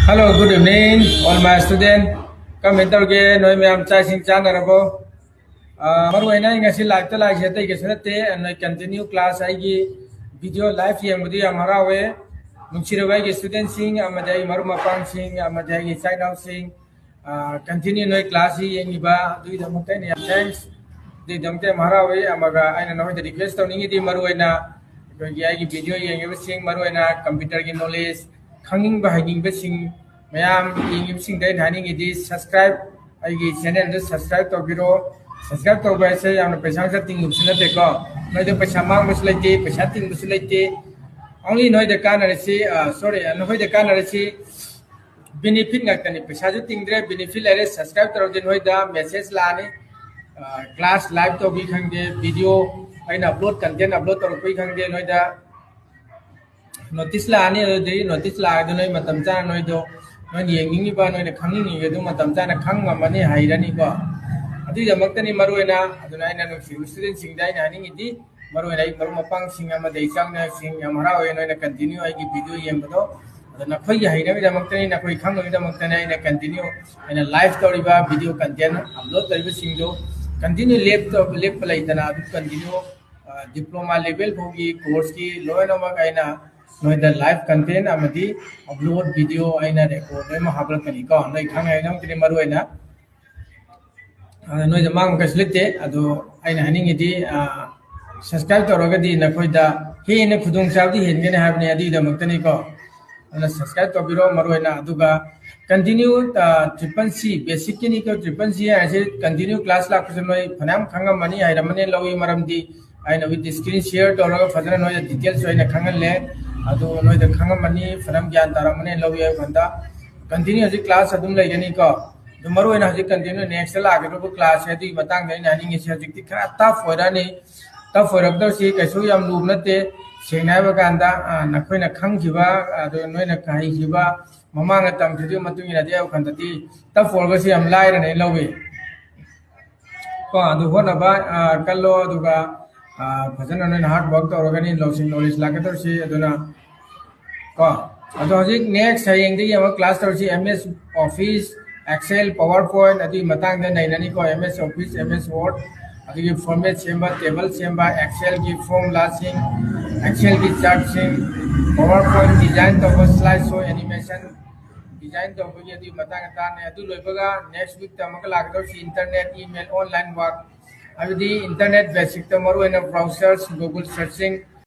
Hello, good evening, all my students. Come in again, noi ma'am chai sing chan rabo. Maru ina inga si live ta live jete ke sunate and noi continue class aigi video live yang mudi amara we. Munchire ke student sing amadai maru mapang sing amadai ke side out sing. Continue noi class hi yang iba dui damukte ni thanks. Dui damukte amara we amaga aina noi the request to ningi di maru ina aigi video yang iba sing maru ina computer ki knowledge khanging ba hanging ba sing mayam yingim sing dai dhani gi subscribe aigi channel do subscribe to biro subscribe to ba se yam paisa sa ting usna te ko noi de paisa mang muslete paisa ting muslete only noi de kana si sorry noi de kana si benefit ngakani paisa ju ting dre benefit lare subscribe to de noi da message la ni class live to bi khang de video aina upload content upload to koi khang de noi da notice la ani de notice la do noi matam cha noi do noi yengi ba noi khang ni ge do matam cha na khang ma mani hairani ko adu jamak ni maruena adu nai na no student sing dai na ni di maruena I maru mapang sing ama dei chang na sing amara we noi na continue ai gi video yem do adu na khoi haina bi jamak ni na khoi khang ni jamak ni na continue ina live story ba video content upload kari sing do continue lep play dana adu continue diploma level hogi course ki loy na ma kaina noi the live content amadi upload video aina record noi ma habla kani ko noi khang ai nam kini maru aina noi the mang kaslite ado aina haning idi subscribe to roga di na khoi da he ne khudung sabdi hen ne habne adi da maktani ko ana subscribe to biro maru aina aduga continue triple c basic ni ko triple c ase continue class la kusen noi phanam khangam mani ai ramane lowi maram di aina with the screen share to roga fadra noi details aina khangal le adu noi da khangam mani phanam gyan taramane lowi ai banda continue ji class adum lai gani ko du maru ina ji continue next la ga ru class he di matang dai na ni se ji khara tough hoira ni tough hoira do si kaisu yam lum nate senai ba ganda na khoi na khang ji ba adu noi na kai ji ba mamang tam thidu matung ina dia khan ti tough hoira ga si am lai ra nei lowi ko adu hona ba kallo adu ga fazana noi hard work to organi losing knowledge la ka to si aduna ko ado hojik next saying di yama class to si ms office excel powerpoint adi matang de nai nani ko ms office ms word adi ki format semba table semba excel ki formula sing excel ki chart sing powerpoint design to slide show animation design to ko adi matang ta ne adu loibaga next week tamaka lag to si internet email online work adi internet basic to maru ena browsers google searching